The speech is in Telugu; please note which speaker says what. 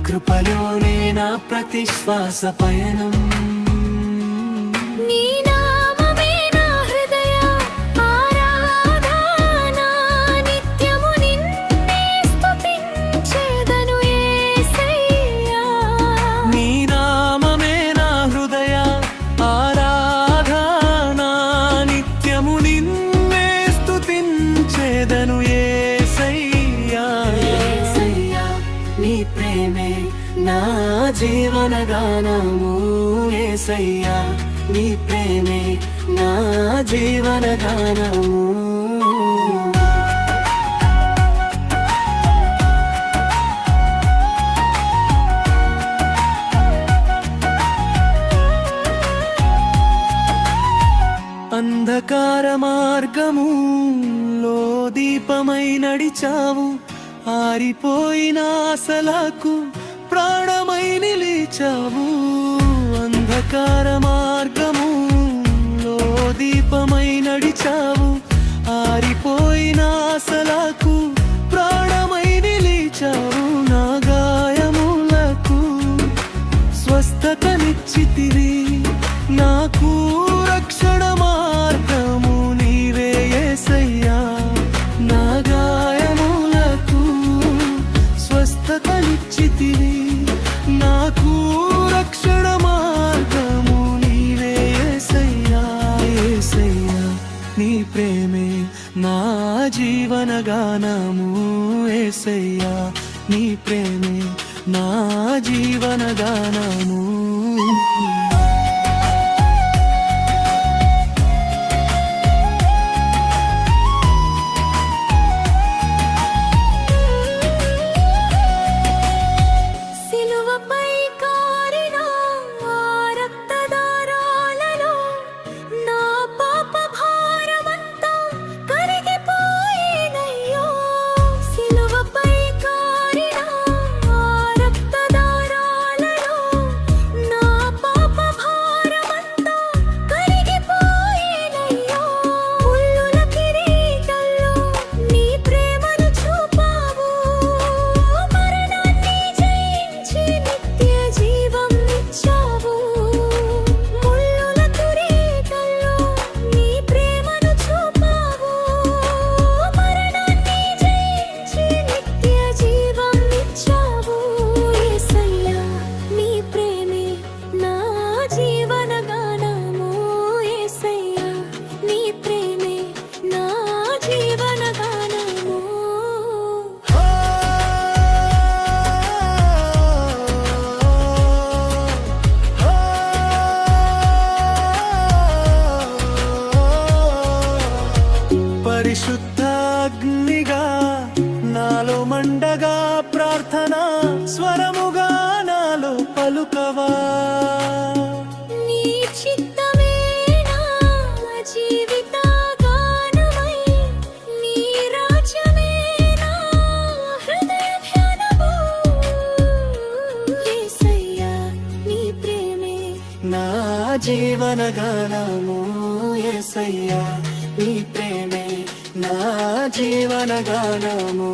Speaker 1: కృపలోనే నా ప్రతి శ్వాస పయనం.
Speaker 2: నీ నామమే నా హృదయ ఆరాధన, నిత్యము నిన్నే స్తుతించెదను యేసయ్యా.
Speaker 1: నీ నామమే నా హృదయ ఆరాధన, నిత్యము నిన్నే స్తుతించెదను యేసయ్యా. నీ ప్రేమే నా జీవన గానము యేసయ్యా. నీ ప్రేమే నా జీవన గానము. అంధకార మార్గములో దీపమై నడిచావు, ఆరిపోయిన ఆశలకు ప్రాణమై నిలిచావు. అంధకార మార్గములో దీపమై నడిచావు, ఆరిపోయిన ఆశలకు ప్రాణమై నిలిచావు. నా గాయములకు స్వస్థతనిచ్చితివి, నాకు రక్షణ మార్గము నీవే యేసయ్యా. నా గాయములకు స్వస్థతనిచ్చితివి, నాకు రక్షణ మార్గము నీవే యేసయ్యా. యేసయ్యా నీ ప్రేమే నా జీవన గానము యేసయ్యా. నీ ప్రేమే నా జీవన గానము.
Speaker 2: సిలువపై కారిన ఆ రక్తధారాలలో నా పాప భారమంతా కరిగిపోయినయ్యో. సిలువపై కారిన ఆ రక్తధారాలలో నా పాప భారమంతా కరిగిపోయినయ్యో. ముల్లుల కిరీటంలో నీ ప్రేమను చూపావు, మరణాన్ని జయించి నిత్య జీవం ఇచ్చావు. ముల్లుల కిరీటంలో నీ ప్రేమను చూపావు, మరణాన్ని జయించి నిత్య జీవం ఇచ్చావు. యేసయ్యా నీ ప్రేమే నా జీవన గానము. యేసయ్యా నీ ప్రేమే నా జీవన గానము.
Speaker 1: పరిశుద్ధ అగ్నిగా నాలో మండగా ప్రార్థన స్వరముగా నాలో పలుకవా.
Speaker 2: నీ చిత్తమే నా జీవిత గానమై, నీ రాజ్యమే నా హృదయ ధ్యానము. యేసయ్యా నీ ప్రేమే
Speaker 1: నా జీవన గానము యేసయ్యా. నీ ప్రేమే నా జీవన గానము.